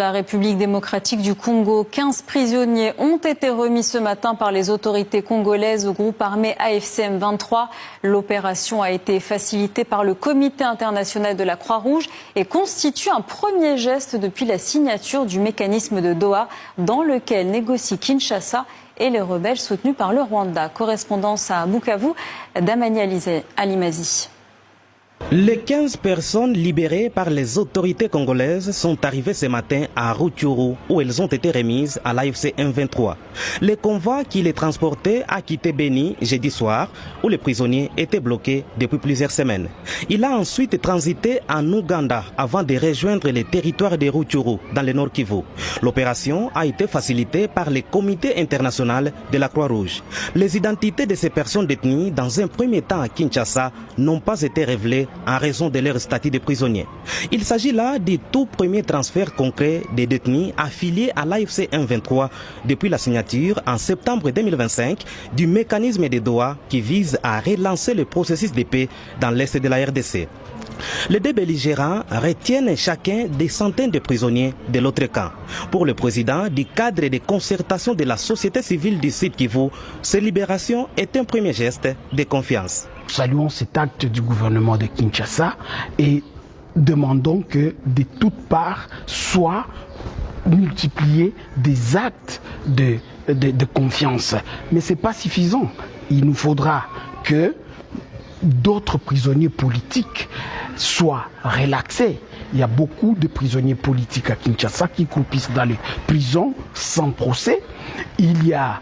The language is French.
La République démocratique du Congo, 15 prisonniers ont été remis ce matin par les autorités congolaises au groupe armé AFC M23. L'opération a été facilitée par le Comité international de la Croix-Rouge et constitue un premier geste depuis la signature du mécanisme de Doha dans lequel négocient Kinshasa et les rebelles soutenus par le Rwanda. Correspondance à Bukavu d'Amani Alimazi. Les 15 personnes libérées par les autorités congolaises sont arrivées ce matin à Rutshuru où elles ont été remises à l'AFC M23. Le convoi qui les transportait a quitté Beni jeudi soir où les prisonniers étaient bloqués depuis plusieurs semaines. Il a ensuite transité en Ouganda avant de rejoindre les territoires de Rutshuru dans le Nord Kivu. L'opération a été facilitée par le Comité international de la Croix-Rouge. Les identités de ces personnes détenues dans un premier temps à Kinshasa n'ont pas été révélées en raison de leur statut de prisonniers. Il s'agit là du tout premier transfert concret des détenus affiliés à l'AFC M23 depuis la signature en septembre 2025 du mécanisme de Doha qui vise à relancer le processus de paix dans l'est de la RDC. Les deux belligérants retiennent chacun des centaines de prisonniers de l'autre camp. Pour le président du cadre de concertation de la société civile du Sud Kivu, cette libération est un premier geste de confiance. Saluons cet acte du gouvernement de Kinshasa et demandons que de toutes parts soient multipliés des actes de confiance. Mais ce n'est pas suffisant. Il nous faudra que d'autres prisonniers politiques soient relaxés. Il y a beaucoup de prisonniers politiques à Kinshasa qui croupissent dans les prisons sans procès. Il y a